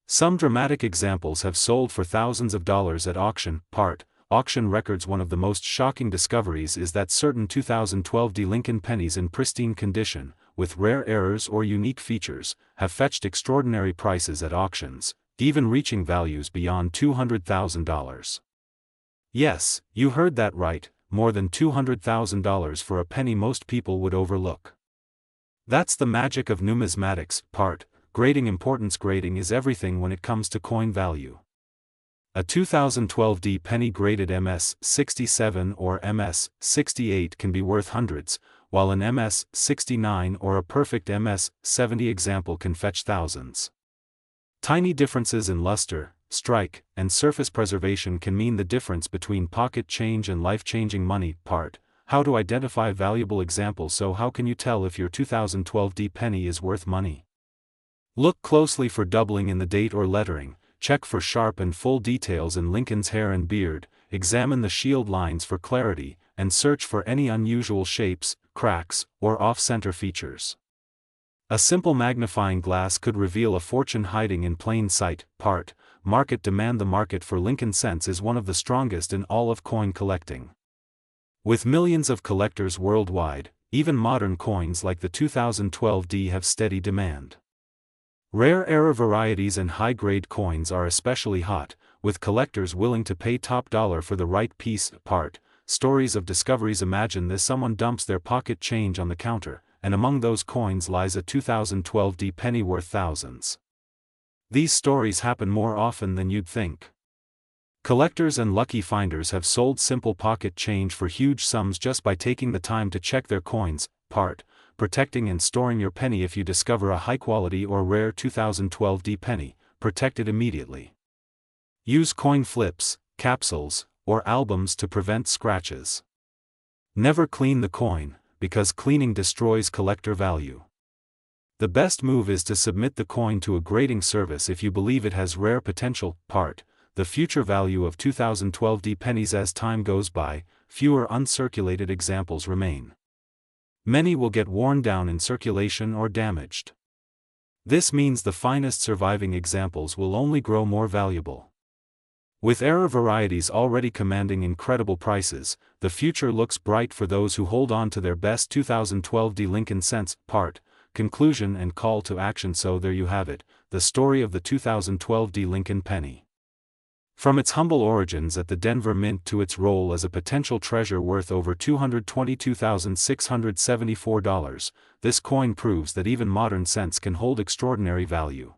Some dramatic examples have sold for thousands of dollars at auction. Part: Auction records. One of the most shocking discoveries is that certain 2012 D Lincoln pennies in pristine condition, with rare errors or unique features, have fetched extraordinary prices at auctions, even reaching values beyond $200,000. Yes, you heard that right, more than $200,000 for a penny most people would overlook. That's the magic of numismatics. Part: Grading importance. Grading is everything when it comes to coin value. A 2012 D penny graded MS-67 or MS-68 can be worth hundreds, while an MS-69 or a perfect MS-70 example can fetch thousands. Tiny differences in luster, strike, and surface preservation can mean the difference between pocket change and life-changing money. Part: How to identify valuable examples. So how can you tell if your 2012 D penny is worth money? Look closely for doubling in the date or lettering, check for sharp and full details in Lincoln's hair and beard, examine the shield lines for clarity, and search for any unusual shapes, cracks, or off-center features. A simple magnifying glass could reveal a fortune hiding in plain sight. Part: Market demand. The market for Lincoln cents is one of the strongest in all of coin collecting. With millions of collectors worldwide, even modern coins like the 2012 D have steady demand. Rare error varieties and high-grade coins are especially hot, with collectors willing to pay top dollar for the right piece. Part: Stories of discoveries. Imagine this: someone dumps their pocket change on the counter, and among those coins lies a 2012 D penny worth thousands. These stories happen more often than you'd think. Collectors and lucky finders have sold simple pocket change for huge sums just by taking the time to check their coins. Part: Protecting and storing your penny. If you discover a high-quality or rare 2012 D penny, protect it immediately. Use coin flips, capsules, or albums to prevent scratches. Never clean the coin, because cleaning destroys collector value. The best move is to submit the coin to a grading service if you believe it has rare potential. Part: The future value of 2012 D pennies. As time goes by, fewer uncirculated examples remain. Many will get worn down in circulation or damaged. This means the finest surviving examples will only grow more valuable. With error varieties already commanding incredible prices, the future looks bright for those who hold on to their best 2012 D Lincoln cents. Part: Conclusion and call to action. So there you have it, the story of the 2012 D Lincoln penny. From its humble origins at the Denver Mint to its role as a potential treasure worth over $222,674, this coin proves that even modern cents can hold extraordinary value.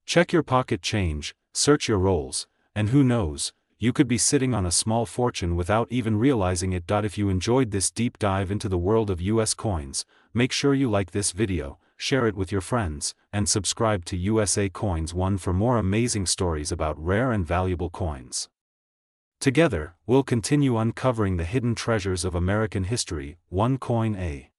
Check your pocket change, search your rolls, And who knows, you could be sitting on a small fortune without even realizing it. If you enjoyed this deep dive into the world of US coins, make sure you like this video, share it with your friends, and subscribe to USA Coins 1 for more amazing stories about rare and valuable coins. Together, we'll continue uncovering the hidden treasures of American history, one coin at a